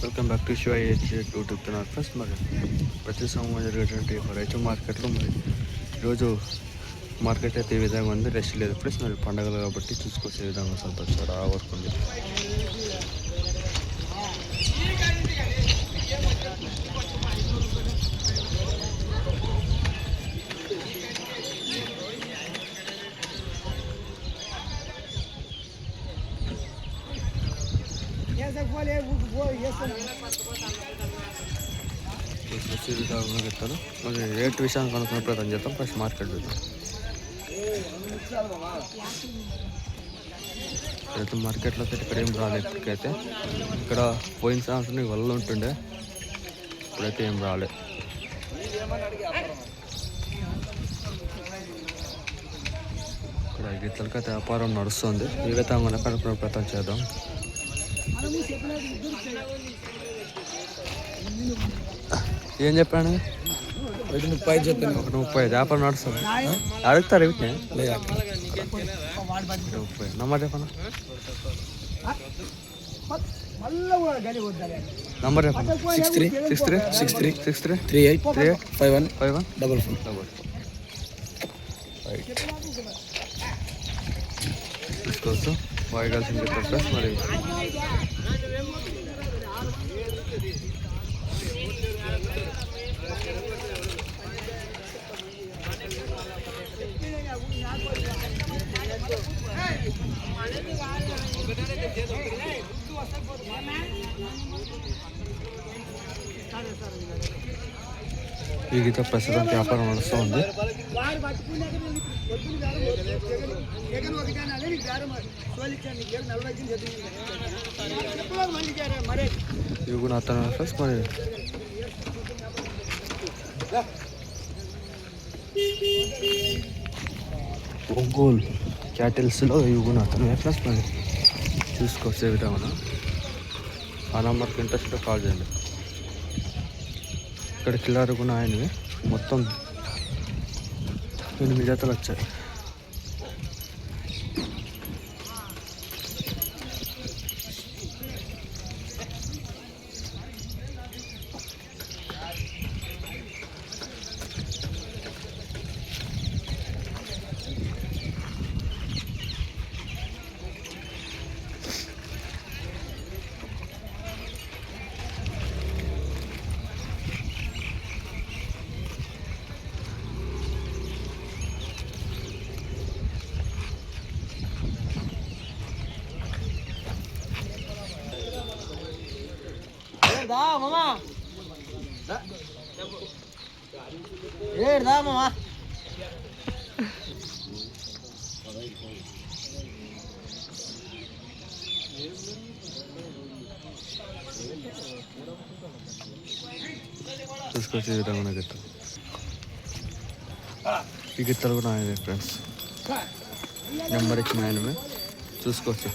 Welcome back to Shiva YouTube channel. First మరి ప్రతి సంవత్సరం జరిగేటువంటి రైతు మార్కెట్లో మరి ఈరోజు మార్కెట్ అయితే ఈ విధంగా ఉంది. రెస్ట్ లేదు ప్లస్ మరి పండగలు కాబట్టి చూసుకొచ్చే విధంగా సంతోషాలు ఆ వరకు ఉంది. చెప్తాను మరి రేట్ విషయాన్ని కనుక్కున్న ప్రయత్నం చేద్దాం. ఫస్ట్ మార్కెట్ చూద్దాం. రైతు మార్కెట్లోకి అయితే ఇక్కడ ఏం రాలేదు. ఇప్పటికైతే ఇక్కడ పోయిన సంవత్సరం వల్ల ఉంటుండే, ఇప్పుడైతే ఏం రాలేదు. ఇక్కడ గిత్తలకైతే వ్యాపారం నడుస్తుంది. ఈ విధంగా కనుక్కున్న ప్రయత్నం చేద్దాం. ఏం చెప్పాను? 1:30 చెప్పాను. 1:30 వ్యాపారం నడుస్తుంది. అడుగుతారు వీటిని 30 నంబర్ చెప్పనా? నంబర్ చెప్పండి. 636363385144. రైట్ తీసుకోవచ్చు. వాయిగాల్సింది చెప్తారు మరి. ఈ గీత ప్రస్తుతానికి వ్యాపారం నడుస్తూ ఉంది. ఇవి కూడా అతను ఫస్ట్ మరి ఒంగోలు క్యాటిల్స్లో ఇవి కూడా అతను ప్లస్ మరి చూసుకొచ్చే విధంగా ఆ నెంబర్కి ఇంట్రెస్ట్ కాల్ చేయండి. ఇక్కడ కిల్లర్ కూడా ఆయనవి మొత్తం 8 జతలు వచ్చాయి. చూసుకొచ్చే విధంగా గిత్తలు. ఈ గిత్తలు కూడా ఆయనవే ఫ్రెండ్స్. నెంబర్ ఇచ్చిన ఆయనవే చూసుకోవచ్చు.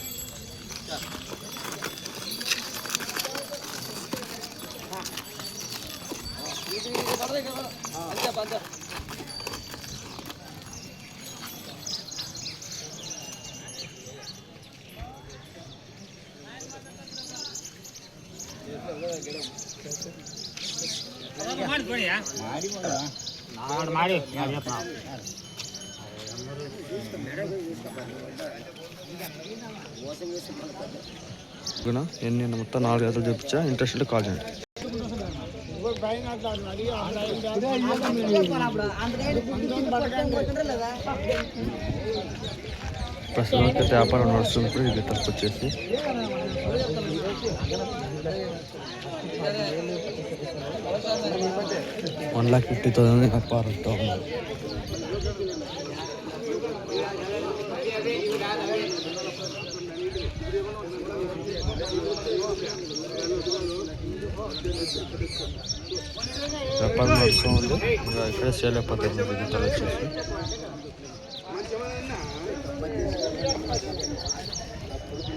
ఎన్ని మొత్తం 4 జతలు చూపించా. ఇంట్రెస్ట్ కాల్ చేయండి. ప్రస్తుతానికి వ్యాపారం నడుస్తున్నప్పుడు ఇది తక్కువ వచ్చేసి 1,50,000 వ్యాపారంతో ఉన్నారు. వ్యాపారం నడుస్తూ ఉంది. ఇక్కడ సేల్ అయిపోతుంది గిత్తలు వచ్చేసి.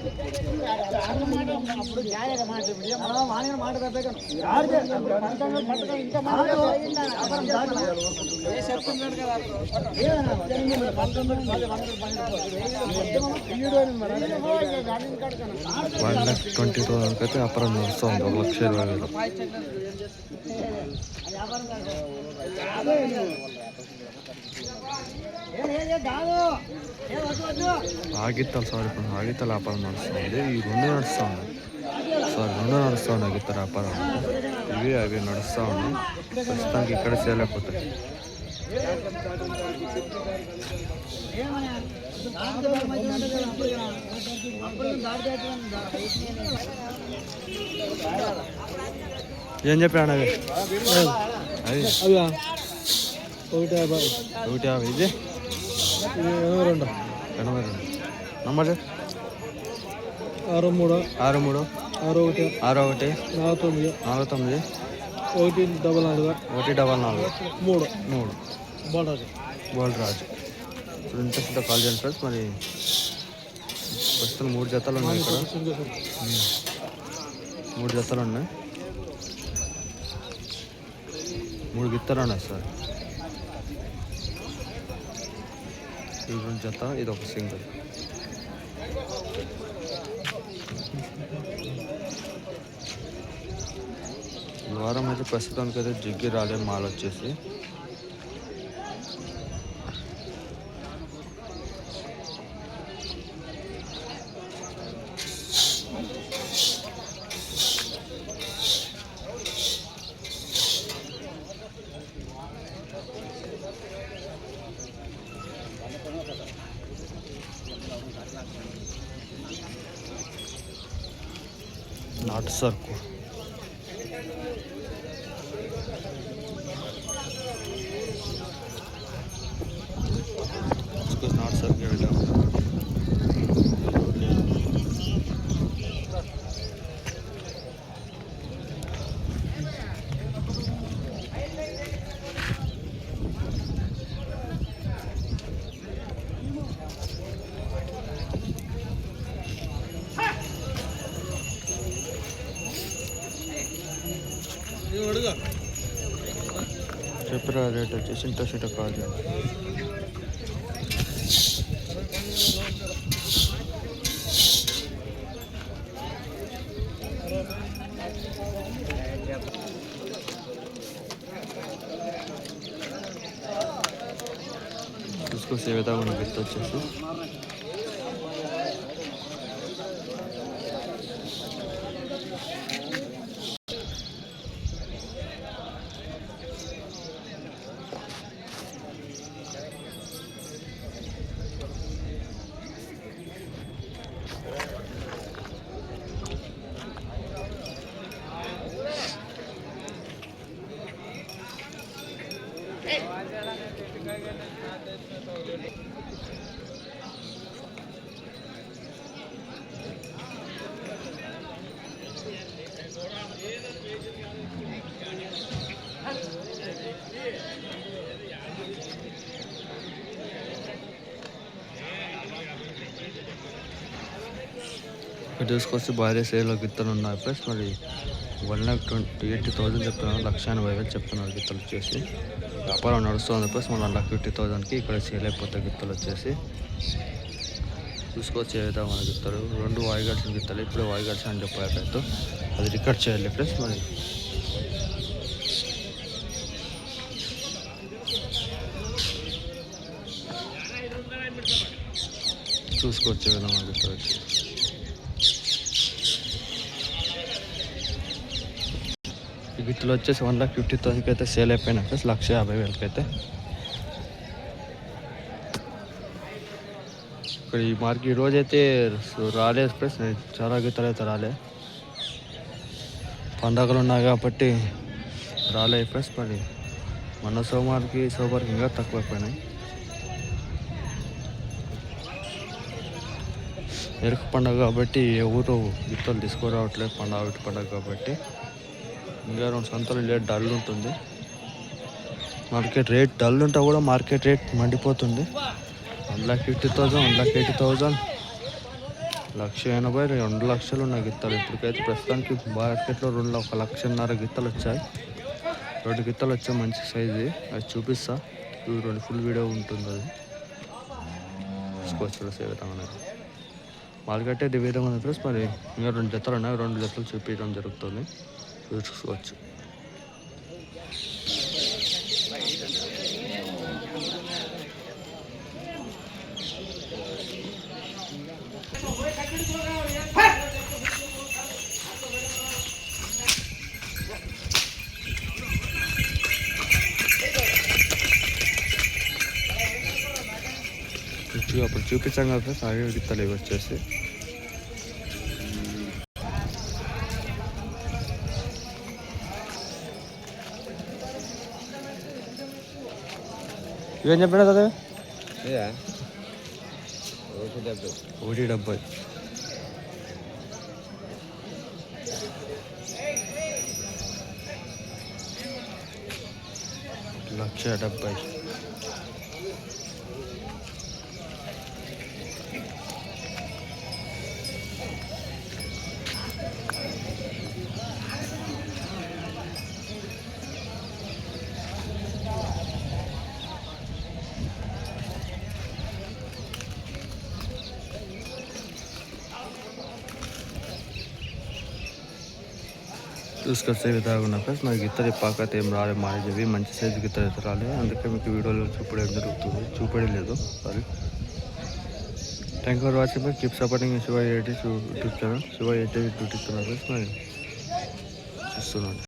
1,20,000 అయితే వ్యాపారం నడుస్తుంది. 1,20,000. ఆగిత్తాలు సార్, ఇప్పుడు ఆగిత్తాల వ్యాపారం నడుస్తుంది. ఈ రెండు నడుస్తూ ఉన్నాయి సార్, రెండు నడుస్తూ ఉన్నాయి ఆగిత్తాల వ్యాపారం. ఇవి అవి నడుస్తూ ఉన్నాయి. ప్రస్తుతానికి ఇక్కడ చేయలేకపోతాయి. ఏం చెప్పాడు అవి? అది 1,50. ఇది 82 నంబర్ 63 63 61 61 49 49 144 3 బాలరాజు. ఇప్పుడు ఇంట్రెస్ట్ కాల్ చేయండి ఫ్రెండ్స్. మరి ప్రస్తుతం 3 జతలు ఉన్నాయి ఇక్కడ. 3 జతలు ఉన్నాయి. 3 గిత్తలు ఉన్నాయి సార్. ఇది 2 జత, ఇది ఒక సింగిల్. ఈ వారం అయితే ప్రస్తుతానికి అయితే జిగ్గి రాలే మాల్ వచ్చేసి. నాటు సరుకు నాటు సరుకు వెళ్ళాం. చెప్పరా రేట్ వచ్చేసి ఇంట్రెస్ట్ కాల్ చేయండి. చూసుకొచ్చే విధంగా మనకి గిఫ్ట్ వచ్చేసి ఇక్కడ చూసుకొచ్చి భారీ సేల్లో గిత్తలు ఉన్నాయి ప్లస్. మరి 1,80,000 చెప్తున్నారు. 1,80,000 చెప్తున్నారు గిత్తలు వచ్చేసి. వ్యాపారం నడుస్తుంది ప్లస్. మన 1,50,000కి ఇక్కడ సేల్ అయిపోతాయి గిత్తలు వచ్చేసి. చూసుకొచ్చి ఏ విధంగా మన గిత్తలు 2 వాయిగడిచిన గిత్తలు. ఇప్పుడు వాయిగడిచిన అని చెప్పారు, అది రికార్డ్ చేయాలి ప్లస్. మరి చూసుకొచ్చే విధంగా గిత్తలు వచ్చేసి ఈ గిట్టలు వచ్చేసి 1,50,000కి అయితే సేల్ అయిపోయినా ప్లస్. 1,50,000కి అయితే ఇక్కడ ఈ మార్కెట్ ఈరోజు అయితే రాలేదు ప్లస్. చాలా గిత్తలు అయితే రాలే, పండగలు ఉన్నాయి కాబట్టి రాలేదు ప్లస్. మరి మొన్న సోమవారికి ఇంకా తక్కువ అయిపోయినాయి. ఎరుక పండుగ కాబట్టి ఎవరు గిత్తలు తీసుకురావట్లేదు. పండుగ కాబట్టి ఇంకా 2 సంతలు రేట్ డల్ ఉంటుంది. మార్కెట్ రేట్ డల్ ఉంటే కూడా మార్కెట్ రేట్ మండిపోతుంది. 1,50,000 1,80,000 1,80,000 2 లక్షలు ఉన్న గిత్తలు. ఇప్పటికైతే ప్రస్తుతానికి మార్కెట్లో 1,50,000 గిత్తలు వచ్చాయి. 2 గిత్తలు వచ్చాయి మంచి సైజు. అది చూపిస్తా, రెండు ఫుల్ వీడియో ఉంటుంది. అది చూసుకోవచ్చు ఏ విధంగా మార్కెట్ అయితే ఈ విధంగా ఉంది ఫ్రెండ్స్. మరి ఇంకా 2 జతలు ఉన్నాయి, 2 జతలు చూపించడం జరుగుతుంది, చూసుకోవచ్చు. అప్పుడు చూపించాం కదా ఫ్రెండ్స్, అవి గిత్తలు ఇవి వచ్చేసి. ఇవేం చెప్పినా కదా, 1,70,000. ₹1,70,000. చూసుకొచ్చే విధంగా ఉన్నా ఫ్రెండ్స్. మరి గిత్తలు పాకైతే ఏం రాలేదు, మానేవి మంచి సైజు గిత్తలు అయితే రాలేదు. అందుకే మీకు వీడియోలో చూపడం జరుగుతుంది, చూపడలేదు. Sorry. Thank you for watching. Keep supporting Shiva 80 YouTube channel. Shiva 80 YouTube channel friends. మరి చూస్తున్నాను.